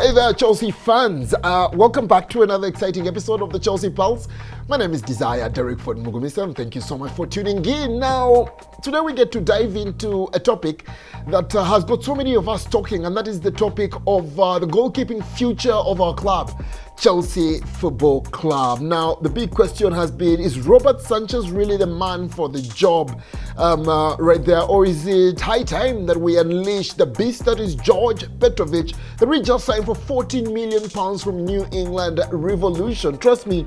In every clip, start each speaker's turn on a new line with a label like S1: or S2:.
S1: Hi there, Chelsea fans. Welcome back to another exciting episode of the Chelsea Pulse. My name is Desire Derek Ford Mugumisa, and thank you so much for tuning in. Now, today we get to dive into a topic that has got so many of us talking, and that is the topic of the goalkeeping future of our club, Chelsea Football Club. Now, the big question has been, is Robert Sanchez really the man for the job right there? Or is it high time that we unleash the beast that is Djordje Petrovic, that we just signed for £14 million from New England Revolution? Trust me,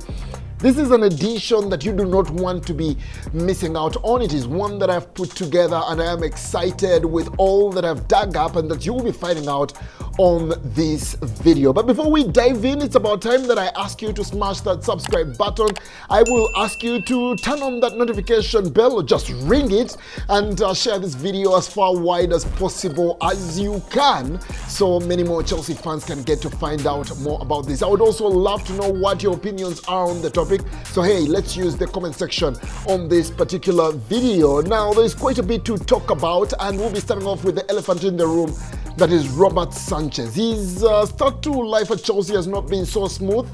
S1: this is an edition that you do not want to be missing out on. It is one that I've put together, and I am excited with all that I've dug up and that you will be finding out on this video. But before we dive in, it's about time that I ask you to smash that subscribe button. I will ask you to turn on that notification bell, or just ring it, and share this video as far wide as possible as you can, so many more Chelsea fans can get to find out more about this. I would also love to know what your opinions are on the topic. So hey, let's use the comment section on this particular video. Now, there's quite a bit to talk about, and we'll be starting off with the elephant in the room, that is Robert Sanchez. His start to life at Chelsea has not been so smooth,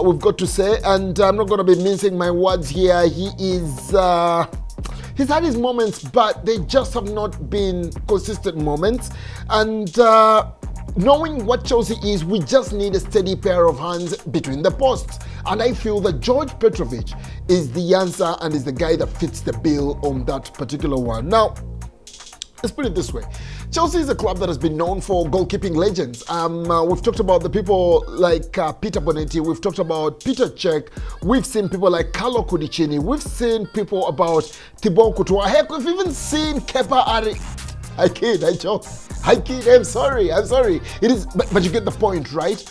S1: we've got to say, and I'm not going to be mincing my words here. He's had his moments, but they just have not been consistent moments. And knowing what Chelsea is, we just need a steady pair of hands between the posts. And I feel that Djordje Petrovic is the answer and is the guy that fits the bill on that particular one. Now, let's put it this way. Chelsea is a club that has been known for goalkeeping legends. We've talked about the people like Peter Bonetti. We've talked about Peter Cech. We've seen people like Carlo Cudicini. We've seen people about Thibaut Courtois. Heck, we've even seen Kepa Arri. I kid, I joke. I kid, I'm sorry. It is, but you get the point, right?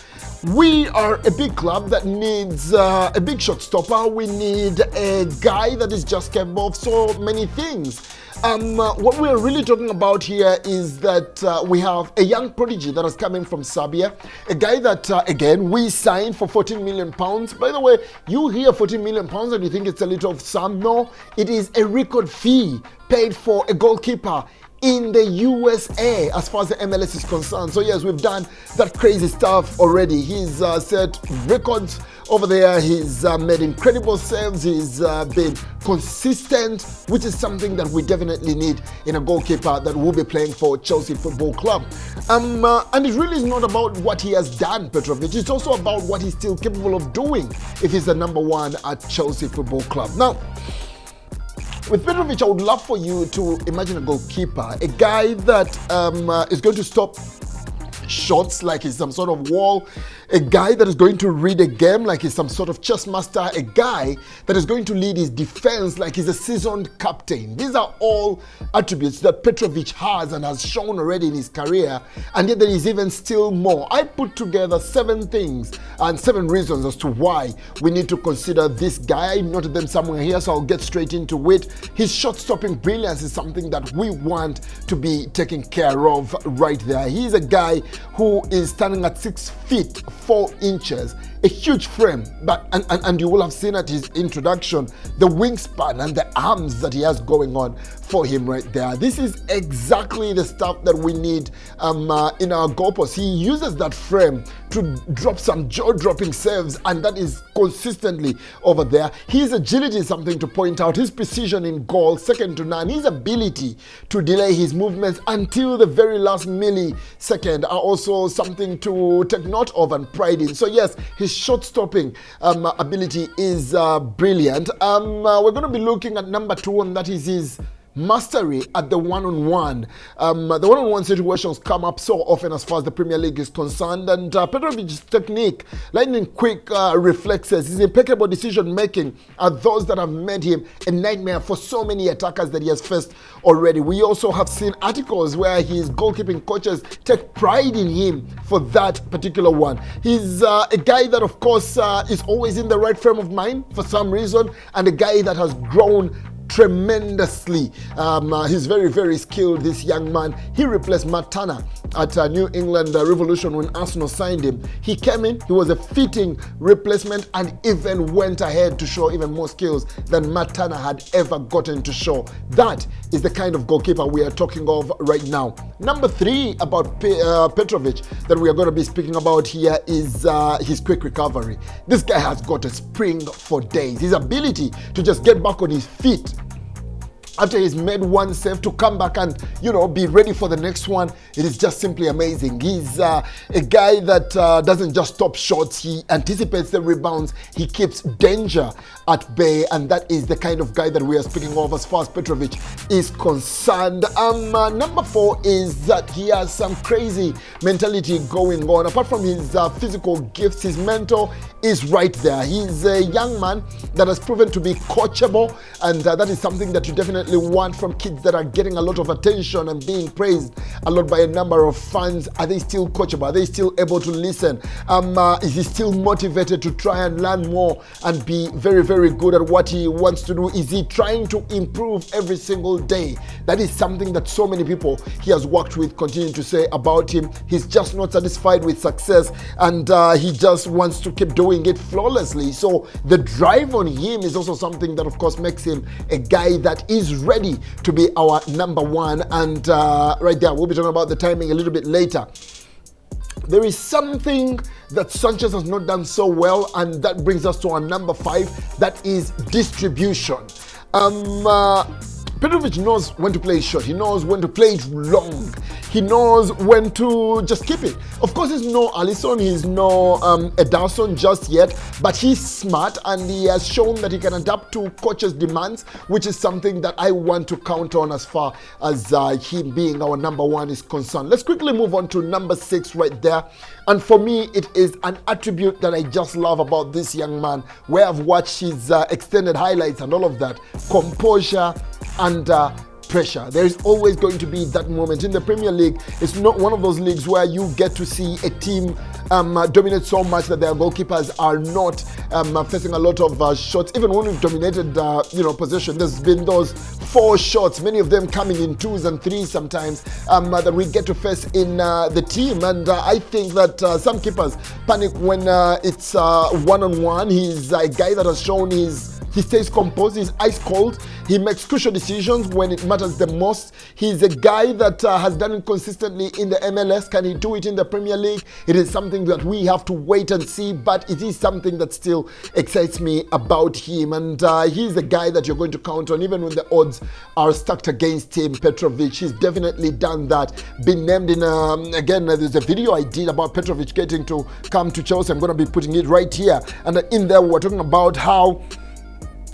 S1: We are a big club that needs a big shot stopper. We need a guy that is just capable of so many things. What we're really talking about here is that we have a young prodigy that has come in from Serbia, a guy that, again, we signed for £14 million. By the way, you hear £14 million and you think it's a little sum. No, it is a record fee paid for a goalkeeper in the USA as far as the MLS is concerned. So yes, we've done that crazy stuff already. He's set records over there. He's made incredible saves. He's been consistent, which is something that we definitely need in a goalkeeper that will be playing for Chelsea Football Club. And it really is not about what he has done, Petrovic. It's also about what he's still capable of doing if he's the number one at Chelsea Football Club. Now, with Petrovic, I would love for you to imagine a goalkeeper, a guy that is going to stop shots like he's some sort of wall, a guy that is going to read a game like he's some sort of chess master, a guy that is going to lead his defense like he's a seasoned captain. These are all attributes that Petrovic has and has shown already in his career, and yet there is even still more. I put together 7 things and 7 reasons as to why we need to consider this guy. I noted them somewhere here, so I'll get straight into it. His shot-stopping brilliance is something that we want to be taken care of right there. He's a guy who is standing at 6 feet 4 inches, a huge frame, but and you will have seen at his introduction the wingspan and the arms that he has going on for him right there. This is exactly the stuff that we need in our goalpost. He uses that frame to drop some jaw-dropping saves, and that is consistently over there. His agility is something to point out. His precision in goal, second to none. His ability to delay his movements until the very last millisecond are also something to take note of and pride in. So yes, his shot-stopping ability is brilliant. We're going to be looking at number 2, and that is his mastery at the one-on-one. The one-on-one situations come up so often as far as the Premier League is concerned, and Petrovic's technique, lightning quick reflexes, his impeccable decision-making are those that have made him a nightmare for so many attackers that he has faced already. We also have seen articles where his goalkeeping coaches take pride in him for that particular one. He's a guy that, of course, is always in the right frame of mind for some reason, and a guy that has grown tremendously. He's very, very skilled, this young man. He replaced Matt Turner at New England Revolution when Arsenal signed him. He came in, he was a fitting replacement, and even went ahead to show even more skills than Matt Turner had ever gotten to show. That is the kind of goalkeeper we are talking of right now. Number 3 about Petrovic that we are going to be speaking about here is his quick recovery. This guy has got a spring for days. His ability to just get back on his feet after he's made one save, to come back and, be ready for the next one, it is just simply amazing. He's a guy that doesn't just stop shots, he anticipates the rebounds, he keeps danger at bay, and that is the kind of guy that we are speaking of as far as Petrovic is concerned. Number 4 is that he has some crazy mentality going on. Apart from his physical gifts, his mental is right there. He's a young man that has proven to be coachable, and that is something that you definitely want from kids that are getting a lot of attention and being praised a lot by a number of fans. Are they still coachable? Are they still able to listen? Is he still motivated to try and learn more and be very, very good at what he wants to do? Is he trying to improve every single day? That is something that so many people he has worked with continue to say about him. He's just not satisfied with success, and he just wants to keep doing it flawlessly. So the drive on him is also something that, of course, makes him a guy that is ready to be our number 1. And right there, we'll be talking about the timing a little bit later. There is something that Sanchez has not done so well, and that brings us to our number 5. That is distribution. Petrovic knows when to play it short. He knows when to play it long. He knows when to just keep it. Of course, he's no Alisson, he's no Ederson just yet, but he's smart, and he has shown that he can adapt to coach's demands, which is something that I want to count on as far as him being our number 1 is concerned. Let's quickly move on to number 6 right there. And for me, it is an attribute that I just love about this young man, where I've watched his extended highlights and all of that. Composure under pressure. There is always going to be that moment. In the Premier League, it's not one of those leagues where you get to see a team dominate so much that their goalkeepers are not facing a lot of shots. Even when we've dominated possession, there's been those 4 shots, many of them coming in 2s and 3s sometimes, that we get to face in the team. And I think that some keepers panic when it's one-on-one. He's a guy that has shown he stays composed, he's ice cold, he makes crucial decisions when it matters the most. He's a guy that has done it consistently in the MLS. Can he do it in the Premier League? It is something that we have to wait and see, but it is something that still excites me about him. And he's a guy that you're going to count on even when the odds are stacked against him. Petrovic, he's definitely done that. Been named in, again, there's a video I did about Petrovic getting to come to Chelsea. I'm going to be putting it right here. And in there, we're talking about how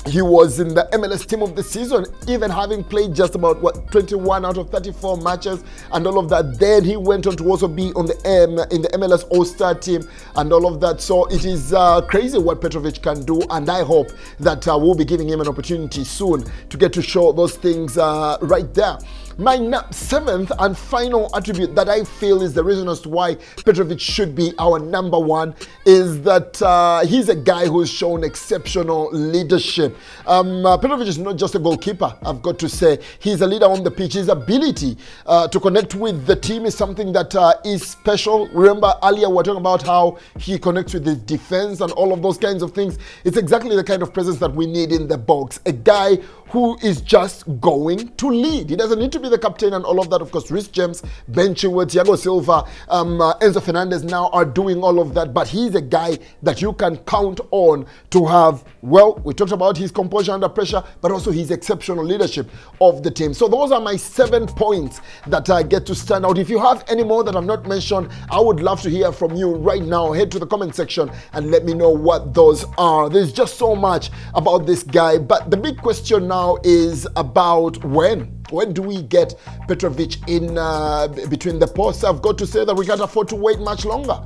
S1: he was in the MLS team of the season, even having played just about 21 out of 34 matches and all of that. Then he went on to also be on in the MLS All-Star team and all of that. So it is crazy what Petrovic can do, and I hope that we'll be giving him an opportunity soon to get to show those things right there. My 7th and final attribute that I feel is the reason as to why Petrovic should be our number 1 is that he's a guy who's shown exceptional leadership. Petrovic is not just a goalkeeper, I've got to say. He's a leader on the pitch. His ability to connect with the team is something that is special. Remember earlier we were talking about how he connects with his defense and all of those kinds of things. It's exactly the kind of presence that we need in the box. A guy who is just going to lead. He doesn't need to be the captain and all of that. Of course, Rhys James, Ben Chilwell, Thiago Silva, Enzo Fernandez now are doing all of that, but he's a guy that you can count on to have, well, we talked about his composure under pressure, but also his exceptional leadership of the team. So those are my 7 points that I get to stand out. If you have any more that I've not mentioned, I would love to hear from you right now. Head to the comment section and let me know what those are. There's just so much about this guy, but the big question now is about when do we get Petrovic in between the posts? I've got to say that we can't afford to wait much longer.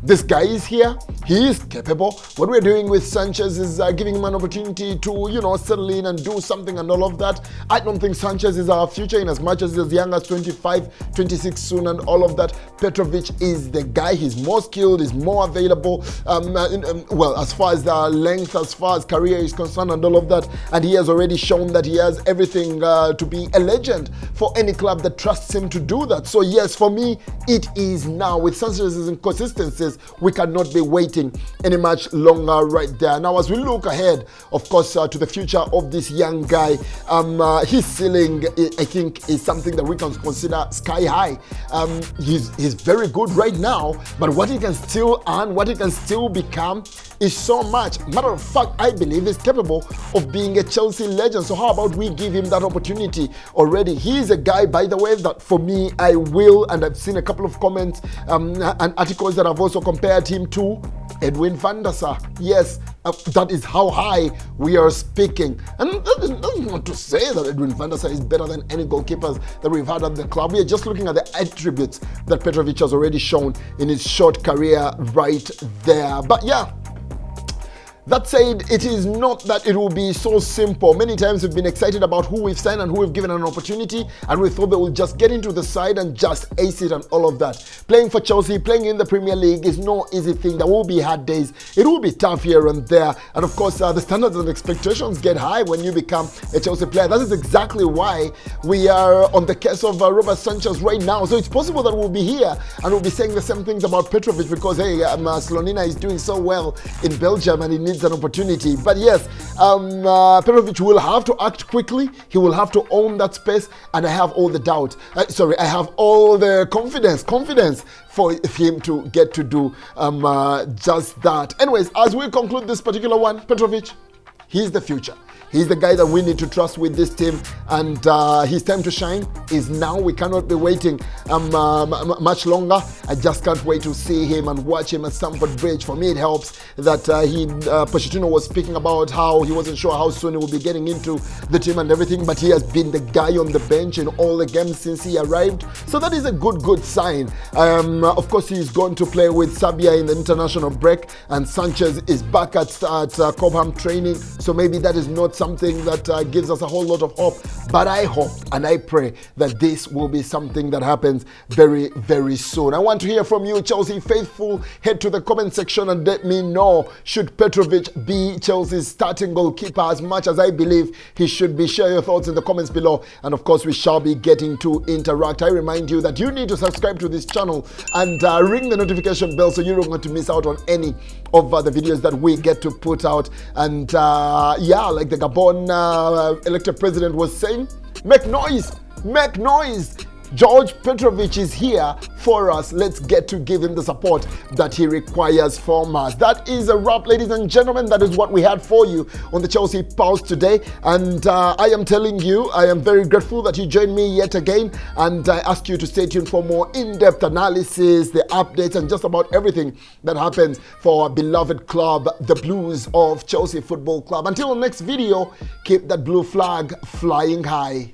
S1: This guy is here. He is capable. What we're doing with Sanchez is giving him an opportunity to, settle in and do something and all of that. I don't think Sanchez is our future in as much as he's as young as 25, 26 soon and all of that. Petrovic is the guy. He's more skilled, he's more available. As far as the length, as far as career is concerned and all of that. And he has already shown that he has everything to be a legend for any club that trusts him to do that. So yes, for me, it is now. With Sanchez's inconsistencies, we cannot be waiting any much longer right there. Now, as we look ahead, of course, to the future of this young guy, his ceiling, I think, is something that we can consider sky high. He's very good right now, but what he can still earn, what he can still become is so much. Matter of fact, I believe he's capable of being a Chelsea legend. So how about we give him that opportunity already? He is a guy, by the way, that for me, I will, and I've seen a couple of comments and articles that have also compared him to Edwin van der Sar. Yes, that is how high we are speaking. And that's not to say that Edwin van der Sar is better than any goalkeepers that we've had at the club. We are just looking at the attributes that Petrovic has already shown in his short career right there. But yeah, that said, it is not that it will be so simple. Many times we've been excited about who we've signed and who we've given an opportunity, and we thought they will just get into the side and just ace it and all of that. Playing for Chelsea, playing in the Premier League is no easy thing. There will be hard days. It will be tough here and there. And of course, the standards and expectations get high when you become a Chelsea player. That is exactly why we are on the case of Robert Sanchez right now. So it's possible that we'll be here and we'll be saying the same things about Petrovic because, hey, Slonina is doing so well in Belgium and he needs an opportunity. But yes, Petrovic will have to act quickly. He will have to own that space, and I have all the doubt. I have all the confidence for him to get to do just that. Anyways, as we conclude this particular one, Petrovic, he's the future. He's the guy that we need to trust with this team, and his time to shine is now. We cannot be waiting much longer. I just can't wait to see him and watch him at Stamford Bridge. For me, it helps that Pochettino was speaking about how he wasn't sure how soon he will be getting into the team and everything, but he has been the guy on the bench in all the games since he arrived. So that is a good sign. Of course, he's going to play with Serbia in the international break, and Sanchez is back at Cobham training. So maybe that is not something that gives us a whole lot of hope, but I hope and I pray that this will be something that happens very, very soon. I want to hear from you, Chelsea faithful. Head to the comment section and let me know, should Petrovic be Chelsea's starting goalkeeper as much as I believe he should be? Share your thoughts in the comments below, and of course we shall be getting to interact. I remind you that you need to subscribe to this channel and ring the notification bell so you don't want to miss out on any of the videos that we get to put out. And like the Gabon elected president was saying, make noise, make noise. Djordje Petrovic is here for us. Let's get to give him the support that he requires from us. That is a wrap, ladies and gentlemen. That is what we had for you on the Chelsea Pulse today. And I am telling you, I am very grateful that you joined me yet again. And I ask you to stay tuned for more in-depth analysis, the updates, and just about everything that happens for our beloved club, the Blues of Chelsea Football Club. Until the next video, keep that blue flag flying high.